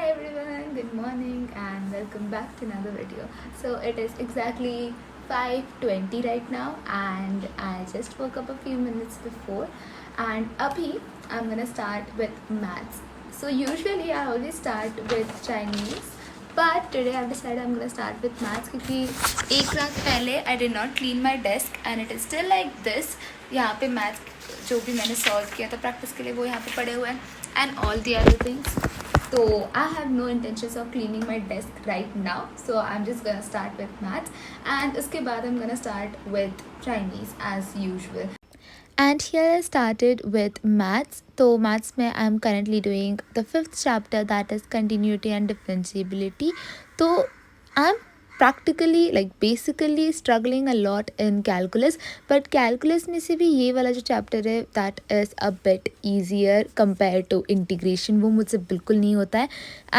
Hi everyone, good morning and welcome back to another video. So it is exactly 5:20 right now and I just woke up a few minutes before and abhi I'm gonna start with maths. So usually I always start with Chinese but today I've decided I'm gonna start with maths क्योंकि एक रात पहले I did not clean my desk and it is still like this. यहाँ पे maths जो भी मैंने solve किया था प्रैक्टिस के लिए वो यहाँ पे पड़े हुए हैं and all the other things. So I have no intentions of cleaning my desk right now. So I'm just gonna start with maths and उसके बाद I'm gonna start with Chinese as usual. And here I started with maths. So maths में I'm currently doing the 5th chapter, that is continuity and differentiability. So I'm practically basically struggling a lot in calculus, but calculus में से भी ये वाला जो chapter है that is a bit easier compared to integration, वो मुझसे बिल्कुल नहीं होता है.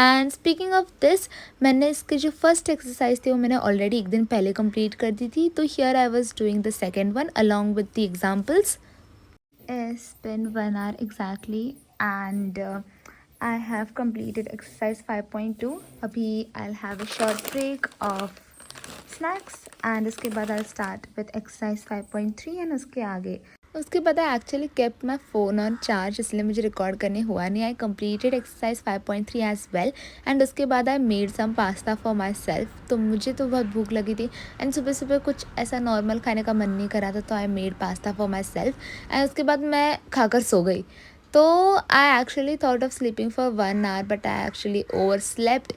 And speaking of this, मैंने इसके जो first exercise थे वो मैंने already एक दिन पहले complete कर दी थी. तो here I was doing the second one along with the examples. It's been 1 hour exactly and I have completed exercise 5.2. Abhi I'll have a short break of snacks and उसके बाद I'll start with exercise 5.3 and उसके बाद I actually kept my phone on charge इसलिए मुझे record करने हुआ नहीं. I completed exercise 5.3 as well and उसके बाद I made some pasta for myself. तो मुझे तो बहुत भूख लगी थी एंड सुबह सुबह कुछ ऐसा नॉर्मल खाने का मन नहीं कर रहा था तो I made pasta for myself and उसके बाद मैं खाकर सो गई. तो I actually thought of sleeping for 1 hour but I actually overslept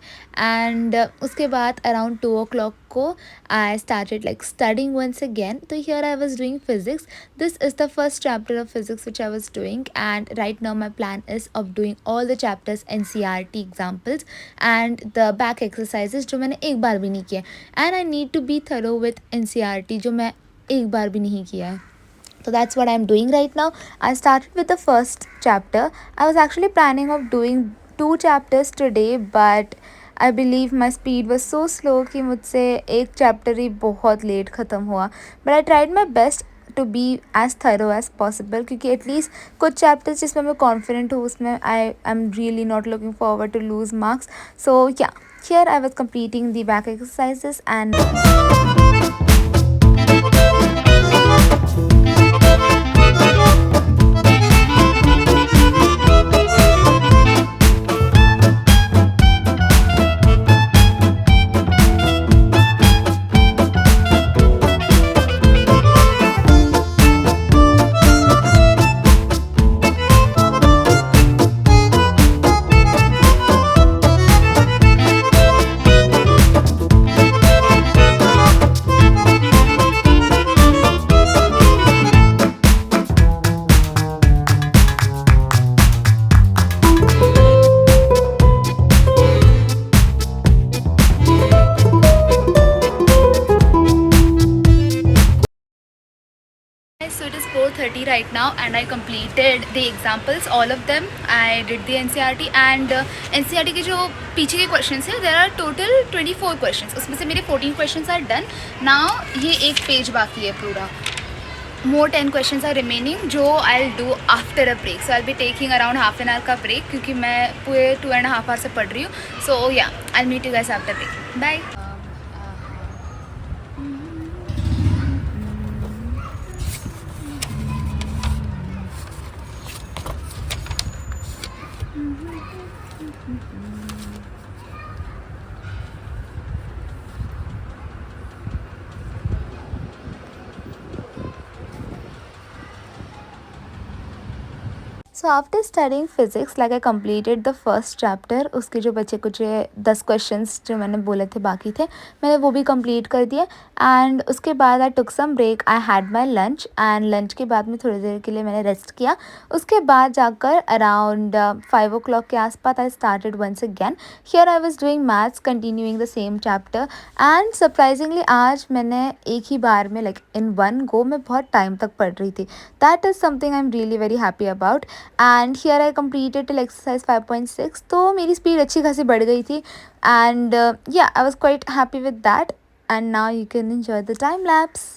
and उसके बाद around 2 o'clock को I started studying once again. तो here I was doing physics. This is the first chapter of physics which I was doing and right now my plan is of doing all the chapters NCERT examples and the back exercises जो मैंने एक बार भी नहीं किया and I need to be thorough with NCERT जो मैं एक बार भी नहीं किया है. So that's what I'm doing right now. I started with the first chapter. I was actually planning of doing 2 chapters today but I believe my speed was so slow कि मुझसे एक chapter ही बहुत late ख़त्म हुआ. But I tried my best to be as thorough as possible क्योंकि at least कुछ chapters जिसमें मैं confident हूँ उसमें I am really not looking forward to lose marks. So yeah, here I was completing the back exercises and so it is 4:30 right now and I completed the examples, all of them. I did the NCERT and NCERT के जो पीछे के questions हैं there are total 24 questions. उसमें से मेरे 14 questions are done. Now ये एक पेज बाकी है पूरा. More 10 questions are remaining जो I'll do after a break. So I'll be taking around half an hour का break क्योंकि मैं पूरे 2.5 hours से पढ़ रही हूँ. So yeah, I'll meet you guys after break. Bye. So after studying physics, like I completed the first chapter. उसके जो बचे कुछ 10 questions जो मैंने बोले थे बाकी थे मैंने वो भी complete कर दिए and उसके बाद I took some break. I had my lunch and lunch के बाद में थोड़ी देर के लिए मैंने rest किया. उसके बाद जाकर around 5 o'clock के आसपास I started once again. Here I was doing maths, continuing the same chapter and surprisingly आज मैंने एक ही बार में in one go मैं बहुत time तक पढ़ रही थी. That is something I'm really very happy about. And here I completed till exercise 5.6 तो मेरी speed अच्छी खासी बढ़ गई थी and yeah, I was quite happy with that and now you can enjoy the time lapse.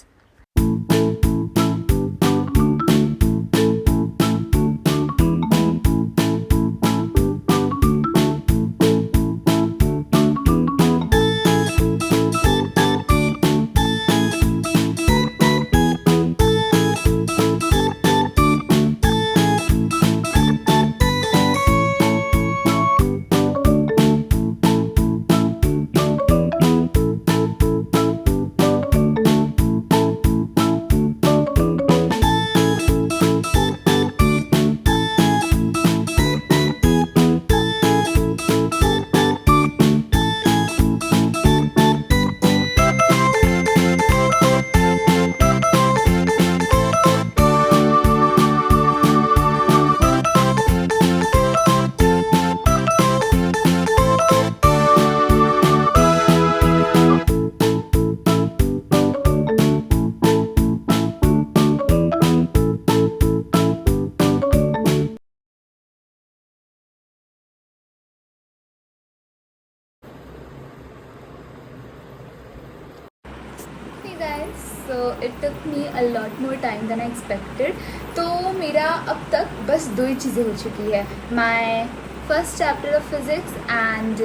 guys. So it took me a lot more time than I expected. तो मेरा अब तक बस दो ही चीज़ें हो चुकी है, my first chapter of physics and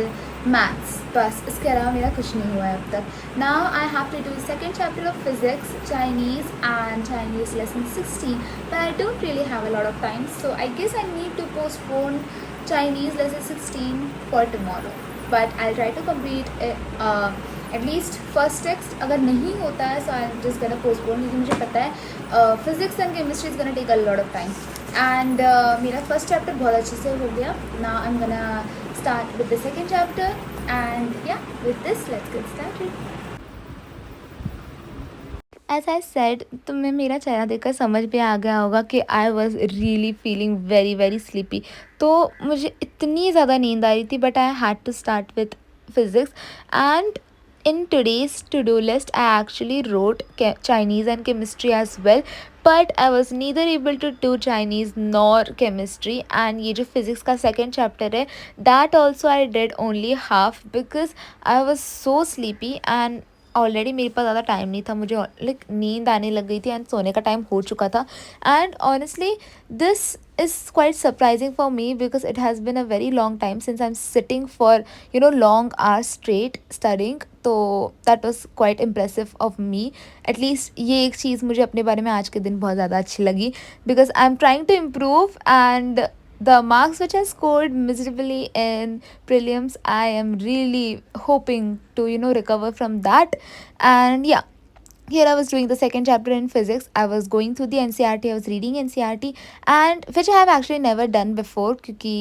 maths. बस इसके अलावा मेरा कुछ नहीं हुआ है अब तक. Now I have to do second chapter of physics, Chinese and Chinese lesson 16, but I don't really have a lot of time, so I guess I need to postpone Chinese lesson 16 for tomorrow. But I'll try to complete it, at least first text. अगर नहीं होता है so I'm just gonna postpone, क्योंकि मुझे पता है physics and chemistry is gonna take a lot of time. And मेरा first chapter बहुत अच्छे से हो गया. Now I'm gonna start with the second chapter, and yeah, with this let's get started. As I said, तुम्हें मेरा चेहरा देखकर समझ भी आ गया होगा कि I was really feeling very very sleepy. तो मुझे इतनी ज़्यादा नींद आ रही थी, but I had to start with physics. And in today's to-do list I actually wrote Chinese and chemistry as well, but I was neither able to do Chinese nor chemistry. And ये जो physics का second chapter है, that also I did only half because I was so sleepy and already मेरे पास ज़्यादा time नहीं था. मुझे like नींद आने लग गई थी एंड सोने का टाइम हो चुका था. And honestly this is quite surprising for me because it has been a very long time since I'm sitting for long hours straight studying. तो that was quite impressive of me. At least ये एक चीज़ मुझे अपने बारे में आज के दिन बहुत ज़्यादा अच्छी लगी because I'm trying to improve, and the marks which I scored miserably in prelims, I am really hoping to recover from that. And yeah, here I was doing the second chapter in physics. I was going through the NCERT, I was reading NCERT, and which I have actually never done before क्योंकि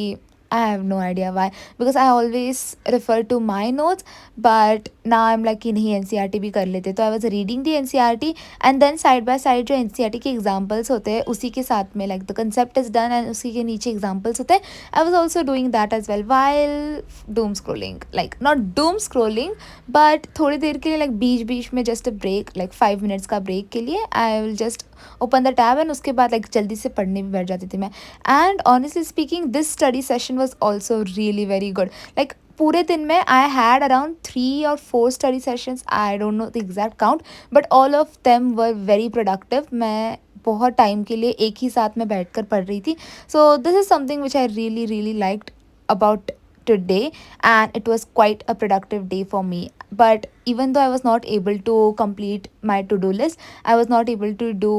I have no idea why, because I always refer to my notes, but now I'm like कि नहीं NCERT भी कर लेते. तो I was reading the NCERT and then side by side जो NCERT के examples होते हैं उसी के साथ में like the concept is done and उसी के नीचे examples होते हैं. I was also doing that as well while doom scrolling, like not doom scrolling but थोड़ी देर के लिए like बीच में just a break, like 5 minutes का break के लिए I will just open the tab and उसके बाद like जल्दी से पढ़ने भी बैठ जाती थी मैं. And honestly speaking, this study session was also really very good. Like पूरे दिन में I had around 3 or 4 study sessions, I don't know the exact count, but all of them were very productive. मैं बहुत time के लिए एक ही साथ में बैठ कर पढ़ रही थी. So this is something which I really liked about today, and it was quite a productive day for me. But even though I was not able to complete my to-do list, I was not able to do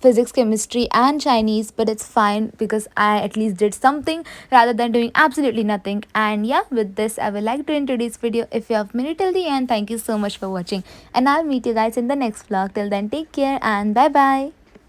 physics, chemistry and Chinese, but it's fine because I at least did something rather than doing absolutely nothing. And yeah, with this I would like to end today's video. If you have made it till the end, thank you so much for watching, and I'll meet you guys in the next vlog. Till then, take care and bye bye.